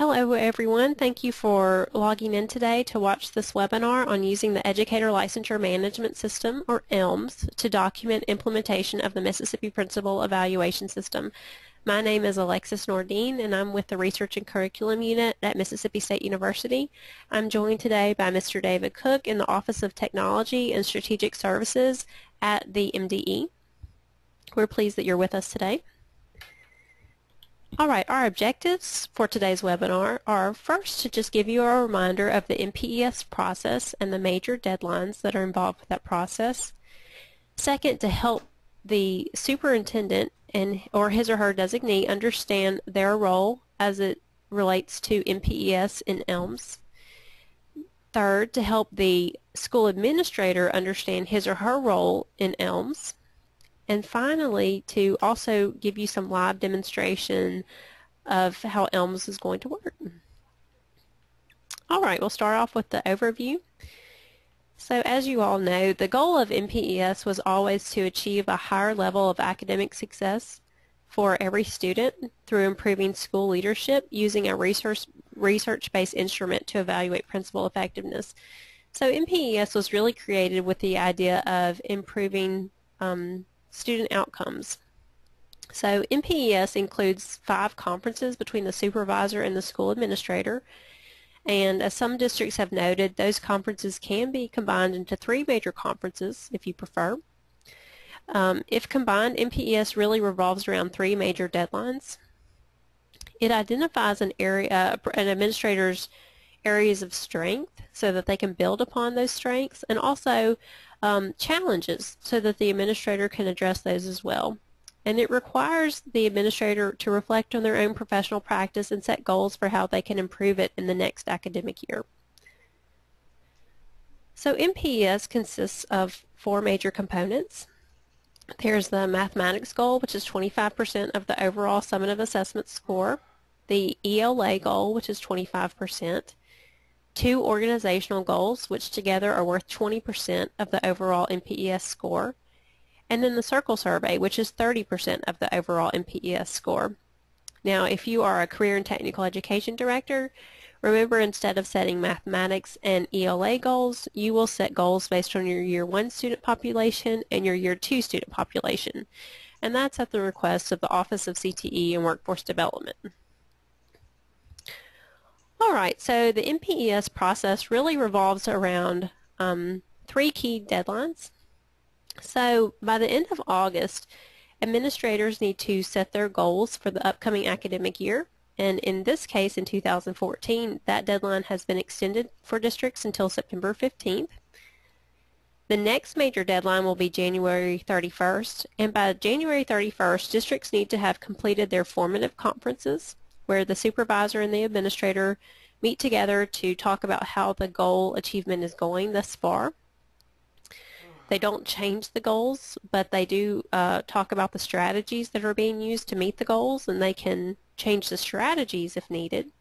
Hello everyone, thank you for logging in today to watch this webinar on using the Educator Licensure Management System, or ELMS, to document implementation of the Mississippi Principal Evaluation System. My name is Alexis Nordine and I'm with the Research and Curriculum Unit at Mississippi State University. I'm joined today by Mr. David Cook in the Office of Technology and Strategic Services at the MDE. We're pleased that you're with us today. Alright, our objectives for today's webinar are first to just give you a reminder of the MPES process and the major deadlines that are involved with that process. Second, to help the superintendent and or his or her designee understand their role as it relates to MPES in ELMS. Third, to help the school administrator understand his or her role in ELMS. And finally, to also give you some live demonstration of how ELMS is going to work. All right, we'll start off with the overview. So as you all know, the goal of MPES was always to achieve a higher level of academic success for every student through improving school leadership using a research-based instrument to evaluate principal effectiveness. So MPES was really created with the idea of improving student outcomes. So MPES includes 5 conferences between the supervisor and the school administrator, and as some districts have noted, those conferences can be combined into 3 major conferences if you prefer. If combined, MPES really revolves around 3 major deadlines. It identifies an administrator's areas of strength so that they can build upon those strengths, and also challenges so that the administrator can address those as well. And it requires the administrator to reflect on their own professional practice and set goals for how they can improve it in the next academic year. So MPES consists of 4 major components. There's the mathematics goal, which is 25% of the overall summative assessment score, the ELA goal, which is 25%, 2 organizational goals, which together are worth 20% of the overall MPES score, and then the circle survey, which is 30% of the overall MPES score. Now, if you are a career and technical education director, remember, instead of setting mathematics and ELA goals, you will set goals based on your Year 1 student population and your Year 2 student population, and that's at the request of the Office of CTE and Workforce Development. Alright, so the MPES process really revolves around 3 key deadlines. So by the end of August, administrators need to set their goals for the upcoming academic year, and in this case, in 2014, that deadline has been extended for districts until September 15th. The next major deadline will be January 31st, and by January 31st, districts need to have completed their formative conferences, where the supervisor and the administrator meet together to talk about how the goal achievement is going thus far. They don't change the goals, but they do talk about the strategies that are being used to meet the goals, and they can change the strategies if needed.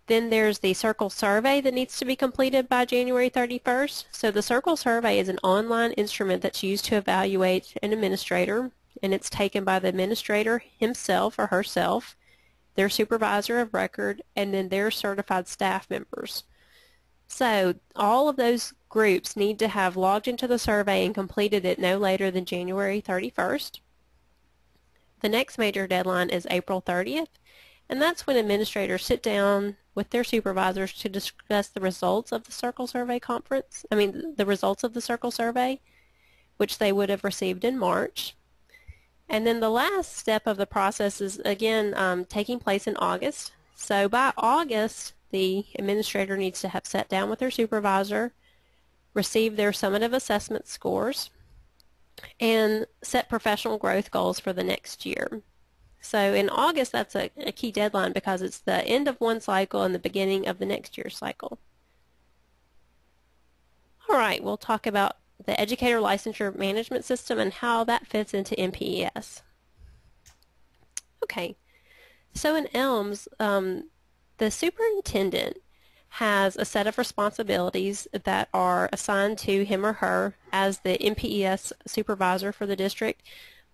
Then there's the circle survey that needs to be completed by January 31st. So the circle survey is an online instrument that's used to evaluate an administrator, and it's taken by the administrator himself or herself, their supervisor of record, and then their certified staff members. So all of those groups need to have logged into the survey and completed it no later than January 31st. The next major deadline is April 30th, and that's when administrators sit down with their supervisors to discuss the results of the circle survey the results of the circle survey, which they would have received in March. And then the last step of the process is, again, taking place in August. So by August, the administrator needs to have sat down with their supervisor, received their summative assessment scores, and set professional growth goals for the next year. So in August, that's a key deadline because it's the end of one cycle and the beginning of the next year's cycle. All right, we'll talk about the Educator Licensure Management System and how that fits into MPES. Okay, so in ELMS, the superintendent has a set of responsibilities that are assigned to him or her as the MPES supervisor for the district,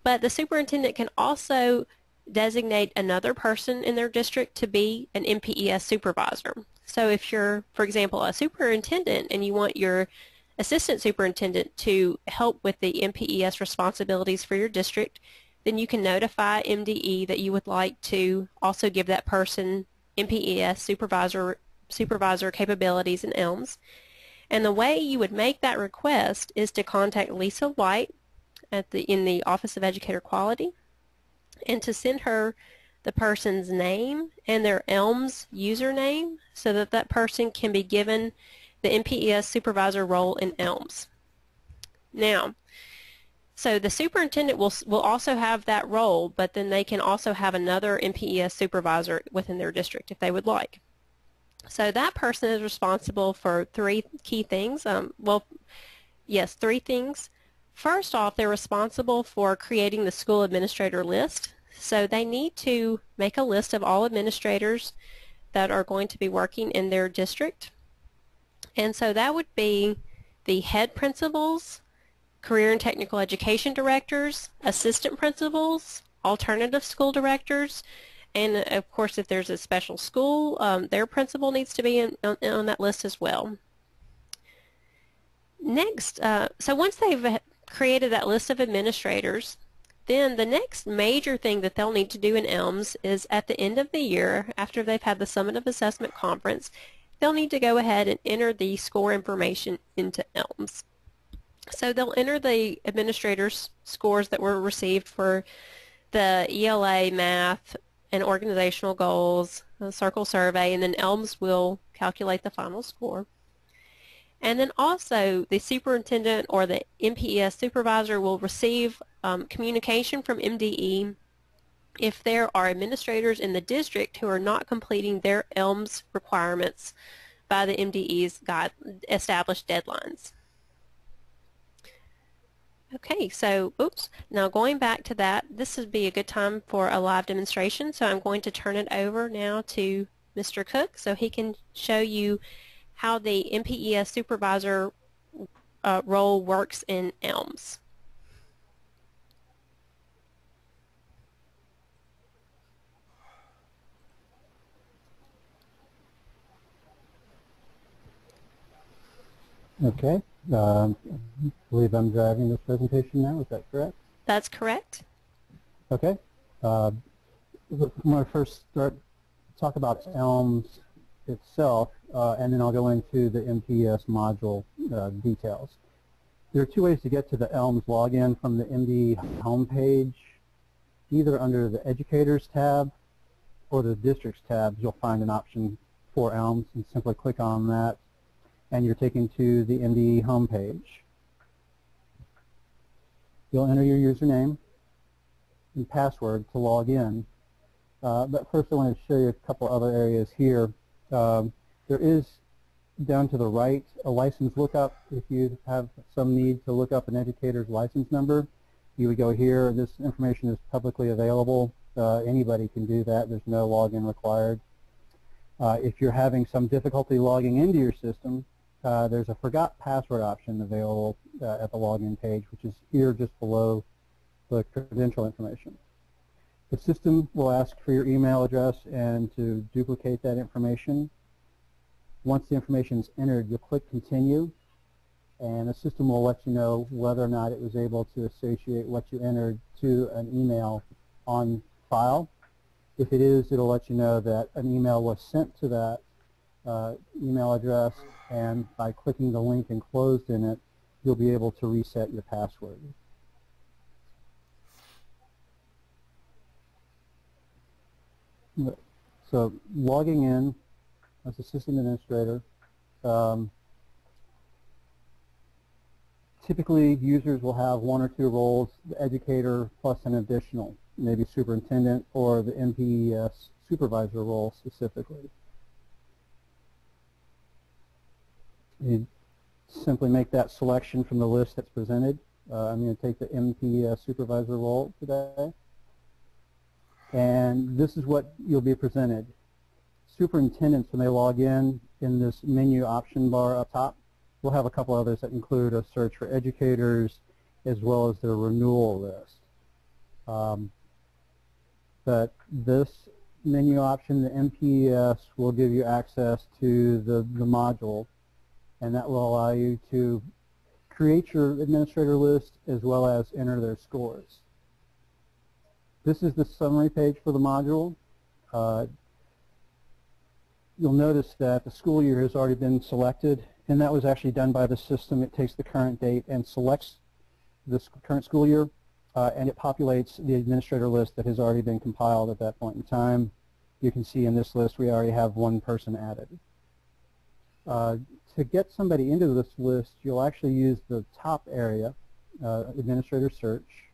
but the superintendent can also designate another person in their district to be an MPES supervisor. So if you're, for example, a superintendent and you want your assistant superintendent to help with the MPES responsibilities for your district, then you can notify MDE that you would like to also give that person MPES supervisor capabilities in ELMS. And the way you would make that request is to contact Lisa White in the Office of Educator Quality, and to send her the person's name and their ELMS username so that that person can be given the MPES supervisor role in ELMS. Now, so the superintendent will also have that role, but then they can also have another MPES supervisor within their district if they would like. So that person is responsible for three key things. Three things. First off, they're responsible for creating the school administrator list. So they need to make a list of all administrators that are going to be working in their district. And so that would be the head principals, career and technical education directors, assistant principals, alternative school directors, and of course if there's a special school, their principal needs to be on that list as well. Next, so once they've created that list of administrators, then the next major thing that they'll need to do in ELMS is at the end of the year, after they've had the Summative Assessment Conference, they'll need to go ahead and enter the score information into ELMS. So they'll enter the administrators' scores that were received for the ELA, math, and organizational goals, the circle survey, and then ELMS will calculate the final score. And then also the superintendent or the MPES supervisor will receive communication from MDE if there are administrators in the district who are not completing their ELMS requirements by the MDE's established deadlines. Okay, so, now going back to that, this would be a good time for a live demonstration, so I'm going to turn it over now to Mr. Cook so he can show you how the MPES supervisor role works in ELMS. Okay. I believe I'm driving this presentation now. Is that correct? That's correct. Okay. When I first talk about ELMS itself, and then I'll go into the MPES module details. There are two ways to get to the ELMS login from the MD homepage. Either under the Educators tab or the Districts tab, you'll find an option for ELMS, and simply click on that, and you're taken to the MDE homepage. You'll enter your username and password to log in. But first I want to show you a couple other areas here. There is, down to the right, a license lookup. If you have some need to look up an educator's license number, you would go here. This information is publicly available. Anybody can do that. There's no login required. If you're having some difficulty logging into your system, there's a forgot password option available at the login page, which is here just below the credential information. The system will ask for your email address and to duplicate that information. Once the information is entered, you'll click Continue, and the system will let you know whether or not it was able to associate what you entered to an email on file. If it is, it'll let you know that an email was sent to that email address, and by clicking the link enclosed in it, you'll be able to reset your password. So logging in as a system administrator, typically users will have one or two roles, the educator plus an additional, maybe superintendent or the MPES supervisor role specifically. You simply make that selection from the list that's presented. I'm going to take the MPES supervisor role today. And this is what you'll be presented. Superintendents, when they log in this menu option bar up top, we'll have a couple others that include a search for educators as well as their renewal list. But this menu option, the MPES, will give you access to the module, and that will allow you to create your administrator list as well as enter their scores. This is the summary page for the module. You'll notice that the school year has already been selected, and that was actually done by the system. It takes the current date and selects this current school year, and it populates the administrator list that has already been compiled at that point in time. You can see in this list we already have one person added. To get somebody into this list, you'll actually use the top area, administrator search.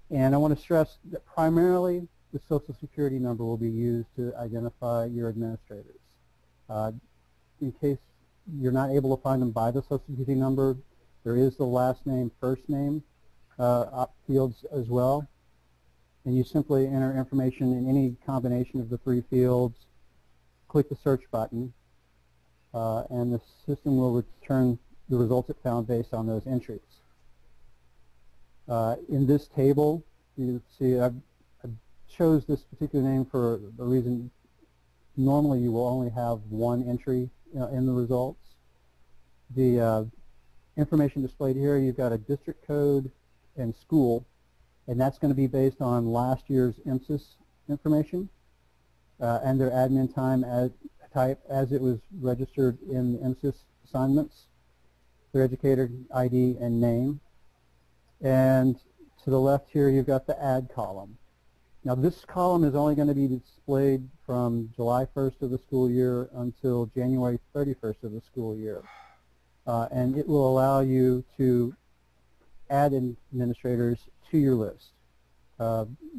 And I want to stress that primarily the Social Security number will be used to identify your administrators. In case you're not able to find them by the Social Security number, there is the last name, first name fields as well. And you simply enter information in any combination of the three fields, click the search button, and the system will return the results it found based on those entries. In this table, you see I chose this particular name for the reason normally you will only have one entry in the results. The information displayed here, you've got a district code and school, and that's going to be based on last year's ELMS information and their admin time type as it was registered in the ELMS assignments, their educator ID and name. And to the left here, you've got the add column. Now this column is only going to be displayed from July 1st of the school year until January 31st of the school year. And it will allow you to add administrators to your list.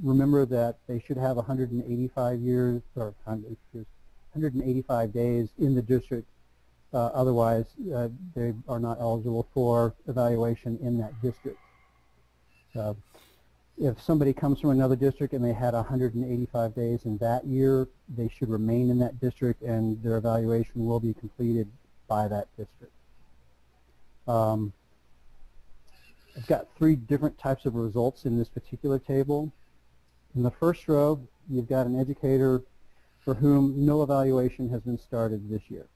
Remember that they should have 185 years or 185 days in the district. Otherwise, they are not eligible for evaluation in that district. If somebody comes from another district and they had 185 days in that year, they should remain in that district and their evaluation will be completed by that district. I've got three different types of results in this particular table. In the first row, you've got an educator for whom no evaluation has been started this year.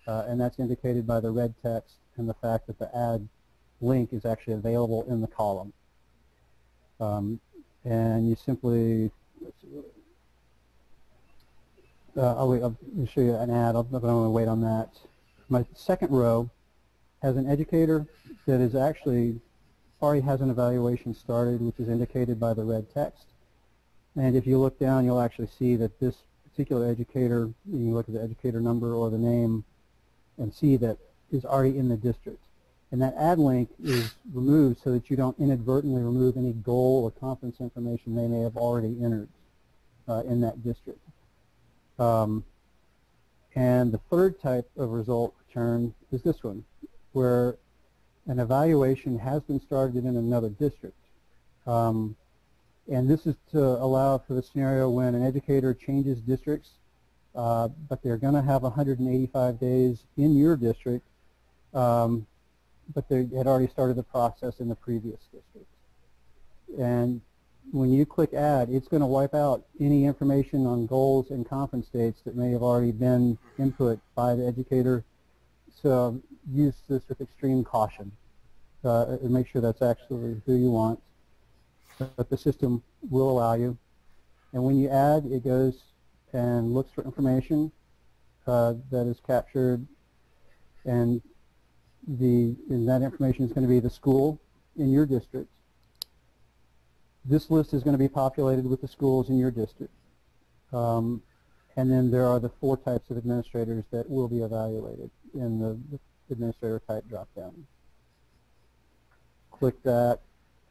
And that's indicated by the red text and the fact that the add link is actually available in the column. And you simply, I'll show you an ad, but I don't want to wait on that. My second row has an educator that is actually already has an evaluation started, which is indicated by the red text. And if you look down, you'll actually see that this particular educator, you can look at the educator number or the name and see that is already in the district. And that add link is removed so that you don't inadvertently remove any goal or conference information they may have already entered in that district. And the third type of result return is this one, where an evaluation has been started in another district. And this is to allow for the scenario when an educator changes districts, but they're going to have 185 days in your district, but they had already started the process in the previous district. And when you click add, it's going to wipe out any information on goals and conference dates that may have already been input by the educator. So use this with extreme caution and make sure that's actually who you want. But the system will allow you. And when you add, it goes and looks for information that is captured, and that information is going to be the school in your district. This list is going to be populated with the schools in your district. And then there are the four types of administrators that will be evaluated in the administrator type dropdown. Click that.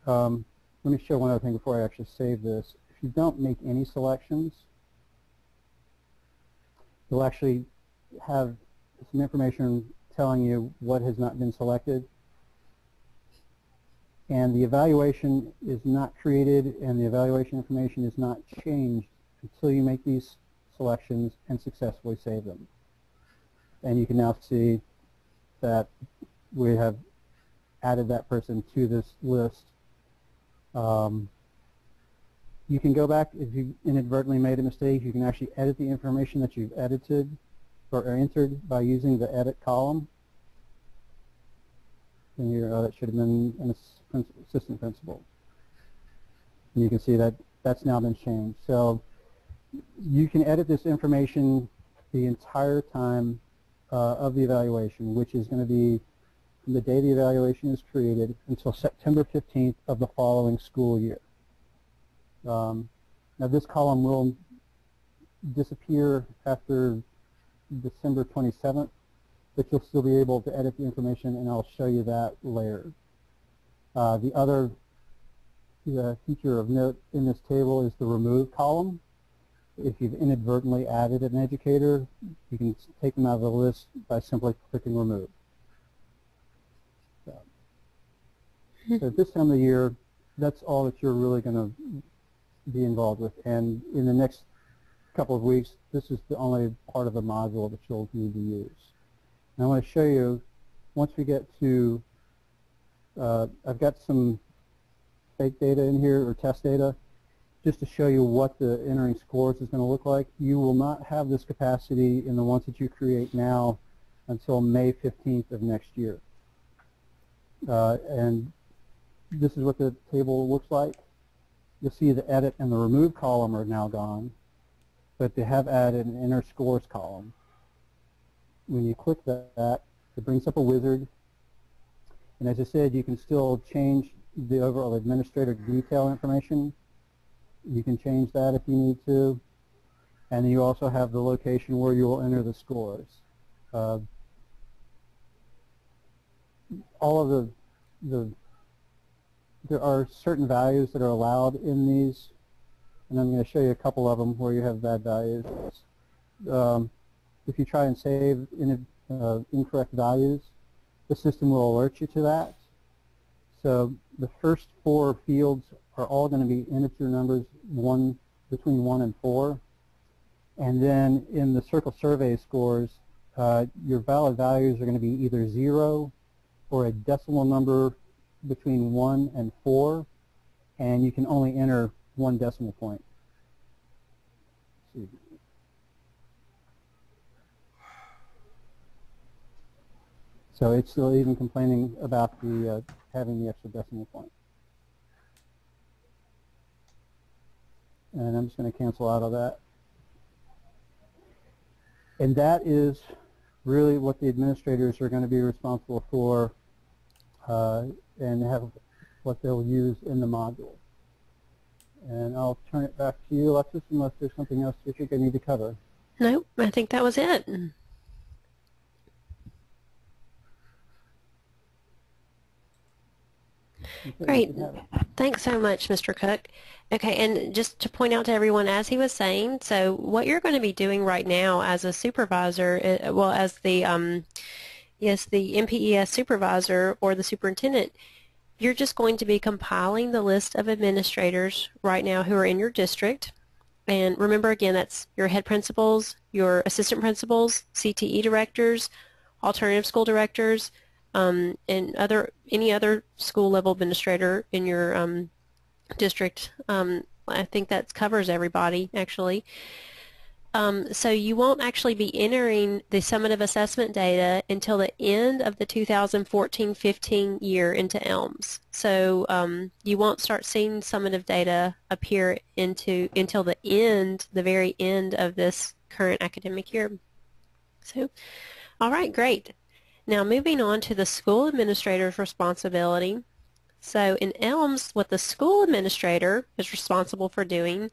Let me show one other thing before I actually save this. If you don't make any selections, you'll actually have some information telling you what has not been selected. And the evaluation is not created and the evaluation information is not changed until you make these selections and successfully save them. And you can now see that we have added that person to this list. You can go back if you inadvertently made a mistake. You can actually edit the information that you've edited or entered by using the edit column. And here, that should have been an assistant principal. And you can see that that's now been changed. So you can edit this information the entire time of the evaluation, which is going to be from the day the evaluation is created until September 15th of the following school year. Now this column will disappear after December 27th, but you'll still be able to edit the information, and I'll show you that later. The other feature of note in this table is the remove column. If you've inadvertently added an educator, you can take them out of the list by simply clicking remove. So at this time of the year, that's all that you're really going to be involved with. And in the next couple of weeks, this is the only part of the module that you'll need to use. And I want to show you, once we get to, I've got some fake data in here, or test data, just to show you what the entering scores is going to look like. You will not have this capacity in the ones that you create now until May 15th of next year. And this is what the table looks like. You'll see the edit and the remove column are now gone, but they have added an enter scores column. When you click that, it brings up a wizard. And as I said, you can still change the overall administrator detail information. You can change that if you need to. And then you also have the location where you will enter the scores. All of there are certain values that are allowed in these, and I'm going to show you a couple of them where you have bad values. If you try and save incorrect values, the system will alert you to that. So the first 4 fields are all going to be integer numbers, between 1 and 4. And then in the circle survey scores, your valid values are going to be either 0 or a decimal number between 1 and 4, and you can only enter 1 decimal point. So it's still even complaining about the having the extra decimal point. And I'm just going to cancel out of that. And that is really what the administrators are going to be responsible for, and have what they'll use in the module. And I'll turn it back to you, Alexis, unless there's something else you think I need to cover. Nope, I think that was it. Okay, Great. Thanks so much, Mr. Cook. Okay, and just to point out to everyone, as he was saying, so what you're going to be doing right now as a supervisor, well, as the MPES supervisor or the superintendent, you're just going to be compiling the list of administrators right now who are in your district. And remember, again, that's your head principals, your assistant principals, CTE directors, alternative school directors, and any other school level administrator in your district. I think that covers everybody, actually. So you won't actually be entering the summative assessment data until the end of the 2014-15 year into ELMS. So you won't start seeing summative data appear until the very end of this current academic year. So, all right, great. Now moving on to the school administrator's responsibility. So in ELMS, what the school administrator is responsible for doing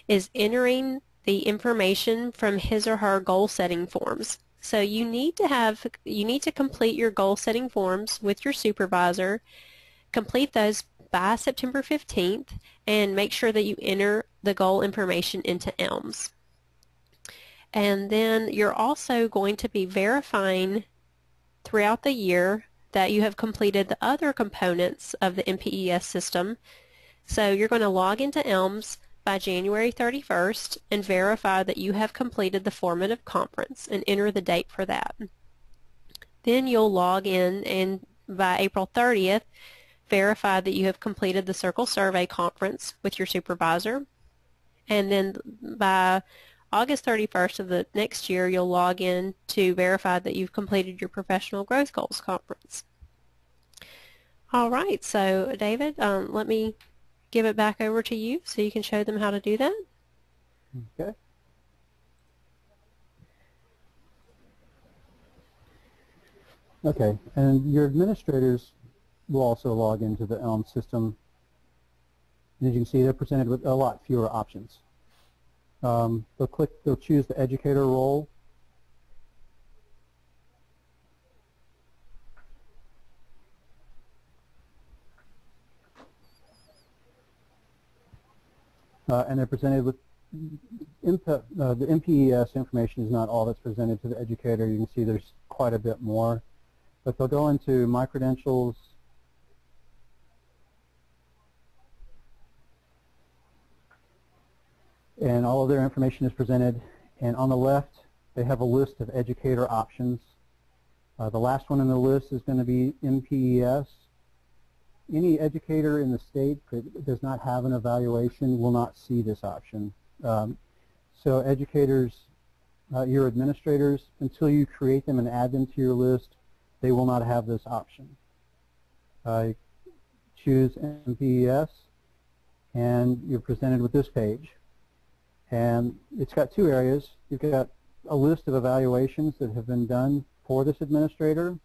is entering the information from his or her goal setting forms. So you need to complete your goal setting forms with your supervisor, complete those by September 15th, and make sure that you enter the goal information into ELMS. And then you're also going to be verifying throughout the year that you have completed the other components of the MPES system. So you're going to log into ELMS by January 31st and verify that you have completed the formative conference and enter the date for that. Then you'll log in and by April 30th verify that you have completed the circle survey conference with your supervisor. And then by August 31st of the next year, you'll log in to verify that you've completed your Professional Growth Goals Conference. All right, so David, let me give it back over to you so you can show them how to do that. Okay. Okay, and your administrators will also log into the ELMS system. And as you can see, they're presented with a lot fewer options. They'll choose the educator role. And they're presented with input. The MPES information is not all that's presented to the educator. You can see there's quite a bit more. But they'll go into my credentials, and all of their information is presented. And on the left, they have a list of educator options. The last one on the list is going to be MPES. Any educator in the state that does not have an evaluation will not see this option. So educators, your administrators, until you create them and add them to your list, they will not have this option. Choose MPES, and you're presented with this page. And it's got two areas. You've got a list of evaluations that have been done for this administrator,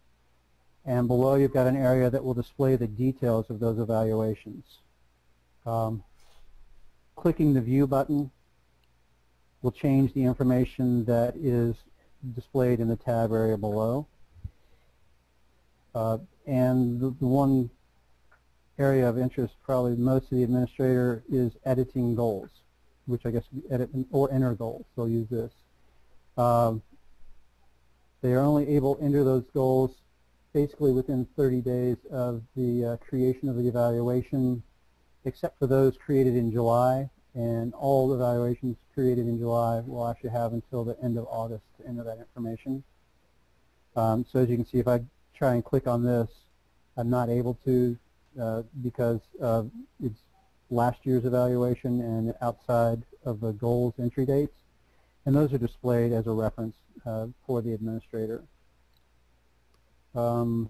and below you've got an area that will display the details of those evaluations. Clicking the View button will change the information that is displayed in the tab area below. And the one area of interest probably most of the administrator is editing goals, which I guess edit or enter goals. They'll use this. They are only able to enter those goals basically within 30 days of the creation of the evaluation, except for those created in July, and all evaluations created in July will actually have until the end of August to enter that information. So as you can see, if I try and click on this, I'm not able to because it's last year's evaluation and outside of the goals entry dates, and those are displayed as a reference for the administrator. And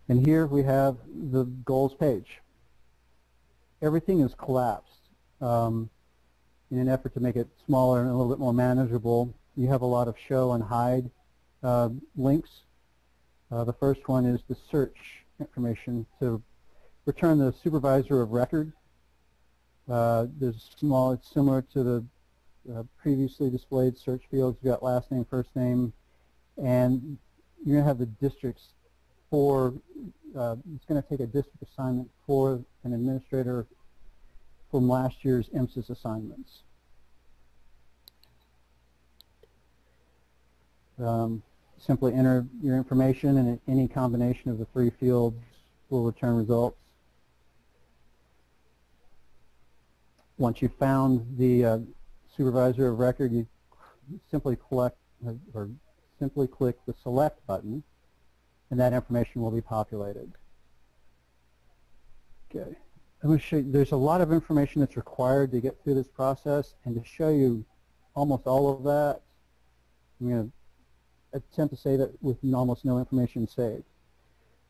here we have the goals page. Everything is collapsed in an effort to make it smaller and a little bit more manageable. You have a lot of show and hide links. The first one is the search information to return the supervisor of record. There's small, it's similar to the previously displayed search fields. You've got last name, first name, and you're going to have the districts for, it's going to take a district assignment for an administrator from last year's EMSIS assignments. Simply enter your information, and any combination of the three fields will return results. Once you've found the supervisor of record, you simply click the select button, and that information will be populated. Okay, I'm going to show you, there's a lot of information that's required to get through this process, and to show you almost all of that, I'm going to attempt to save it with almost no information saved.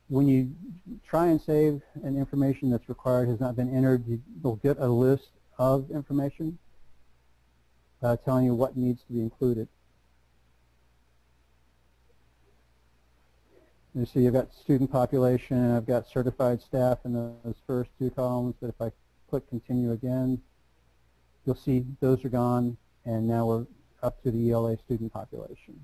When you try and save an information that's required has not been entered, you'll get a list of information telling you what needs to be included. You see, you've got student population, and I've got certified staff in those first two columns, but if I click continue again, you'll see those are gone, and now we're up to the ELA student population.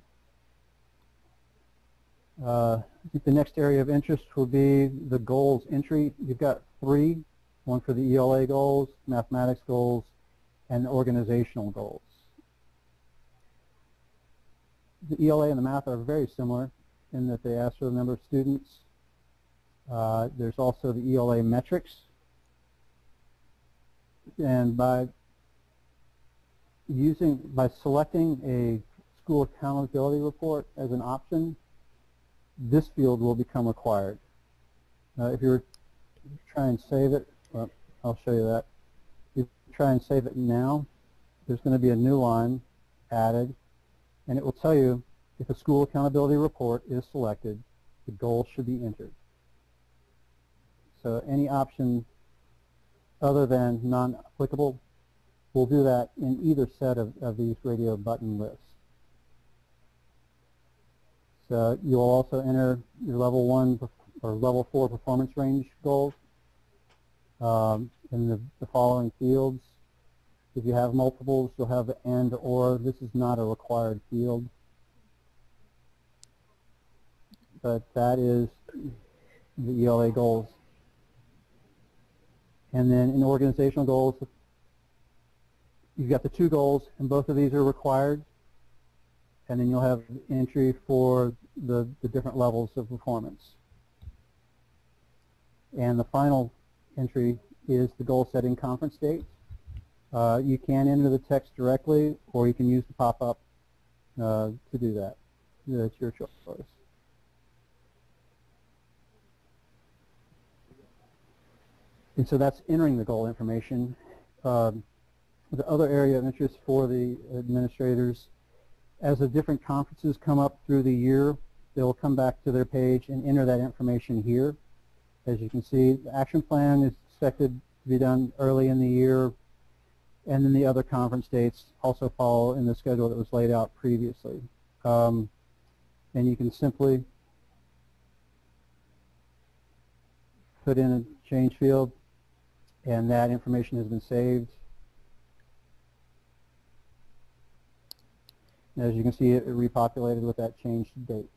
I think the next area of interest will be the goals entry. You've got three, one for the ELA goals, mathematics goals, and organizational goals. The ELA and the math are very similar in that they ask for the number of students. There's also the ELA metrics, and by selecting a school accountability report as an option, this field will become required. If you're trying to save it, well, I'll show you that. try and save it now, there's going to be a new line added, and it will tell you if a school accountability report is selected, the goal should be entered. So any option other than non-applicable, we'll do that in either set of these radio button lists. So you'll also enter your level 1 or level 4 performance range goals in the following fields. If you have multiples, you'll have the and or. This is not a required field, but that is the ELA goals. And then in organizational goals, you've got the 2 goals, and both of these are required. And then you'll have entry for the different levels of performance. And the final entry is the goal setting conference date. You can enter the text directly, or you can use the pop-up to do that. That's your choice. And so that's entering the goal information. The other area of interest for the administrators, as the different conferences come up through the year, they will come back to their page and enter that information here. As you can see, the action plan is expected to be done early in the year, and then the other conference dates also follow in the schedule that was laid out previously. And you can simply put in a change field, and that information has been saved. As you can see, it repopulated with that changed date.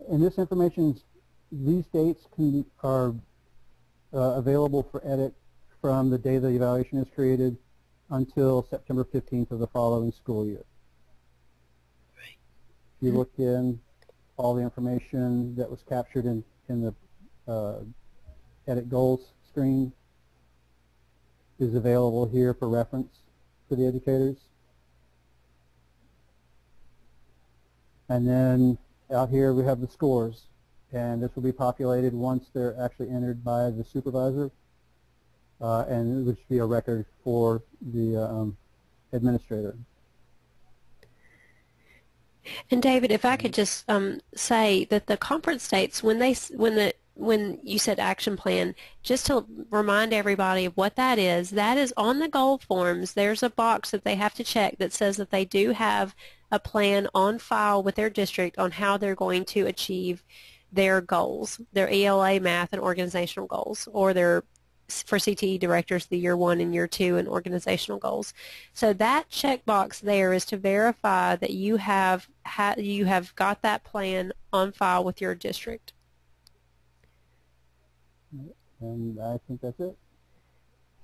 And this information, these dates are available for edit from the day the evaluation is created until September 15th of the following school year. Right. If you look in, all the information that was captured in the edit goals screen is available here for reference for the educators. And then out here we have the scores, and this will be populated once they're actually entered by the supervisor, and it would be a record for the administrator. And David, if I could just say that the conference dates, when you said action plan, just to remind everybody of what that is on the goal forms. There's a box that they have to check that says that they do have a plan on file with their district on how they're going to achieve their goals, their ELA math and organizational goals, or their for CTE directors, the year 1 and year 2 and organizational goals. So that checkbox there is to verify that you have got that plan on file with your district. And I think that's it.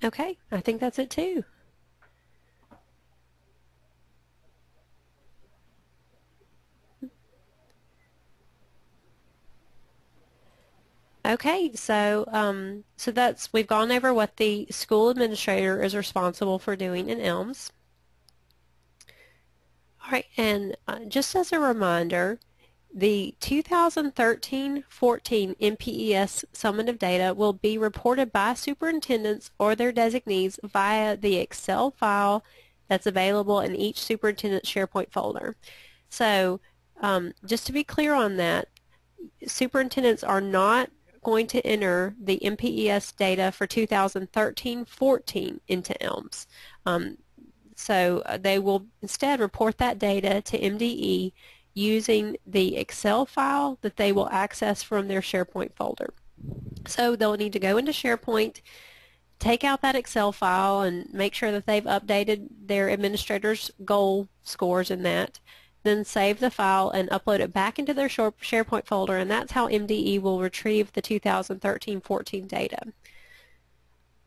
Okay, I think that's it too. Okay, so we've gone over what the school administrator is responsible for doing in ELMS. All right, and just as a reminder, the 2013-14 MPES summative data will be reported by superintendents or their designees via the Excel file that's available in each superintendent's SharePoint folder. So just to be clear on that, superintendents are not going to enter the MPES data for 2013-14 into ELMS. So they will instead report that data to MDE using the Excel file that they will access from their SharePoint folder. So they'll need to go into SharePoint, take out that Excel file and make sure that they've updated their administrator's goal scores in that, then save the file and upload it back into their SharePoint folder, and that's how MDE will retrieve the 2013-14 data.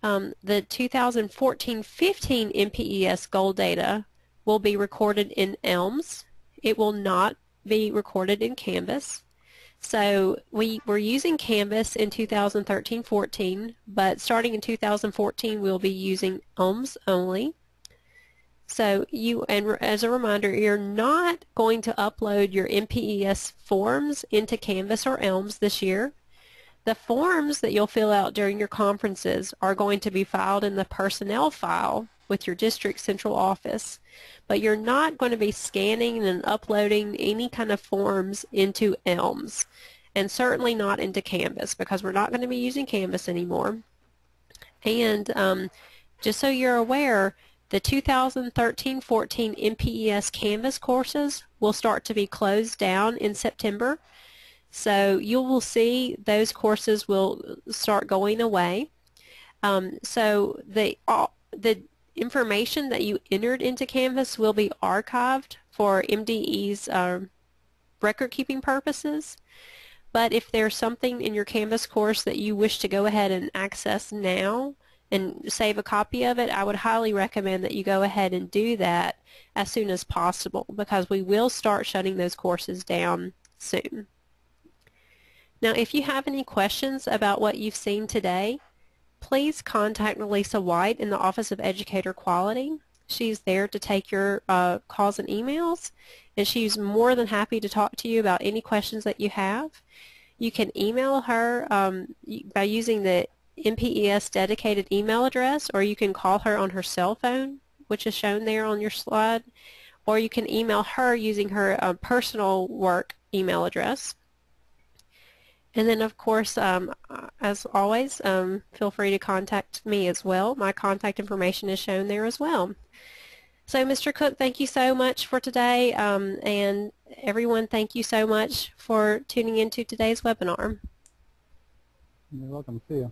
The 2014-15 MPES goal data will be recorded in ELMS. It will not be recorded in Canvas. So we were using Canvas in 2013-14, but starting in 2014 we'll be using ELMS only. So and as a reminder, you're not going to upload your MPES forms into Canvas or ELMS this year. The forms that you'll fill out during your conferences are going to be filed in the personnel file with your district central office, but you're not going to be scanning and uploading any kind of forms into ELMS, and certainly not into Canvas, because we're not going to be using Canvas anymore. And just so you're aware, the 2013-14 MPES Canvas courses will start to be closed down in September. So you will see those courses will start going away. So the information that you entered into Canvas will be archived for MDE's record-keeping purposes. But if there's something in your Canvas course that you wish to go ahead and access now and save a copy of it, I would highly recommend that you go ahead and do that as soon as possible, because we will start shutting those courses down soon. Now, if you have any questions about what you've seen today, please contact Lisa White in the Office of Educator Quality. She's there to take your calls and emails, and she's more than happy to talk to you about any questions that you have. You can email her by using the MPES dedicated email address, or you can call her on her cell phone, which is shown there on your slide, or you can email her using her personal work email address. And then, of course, as always, feel free to contact me as well. My contact information is shown there as well. So, Mr. Cook, thank you so much for today, and everyone, thank you so much for tuning into today's webinar. You're welcome. See you.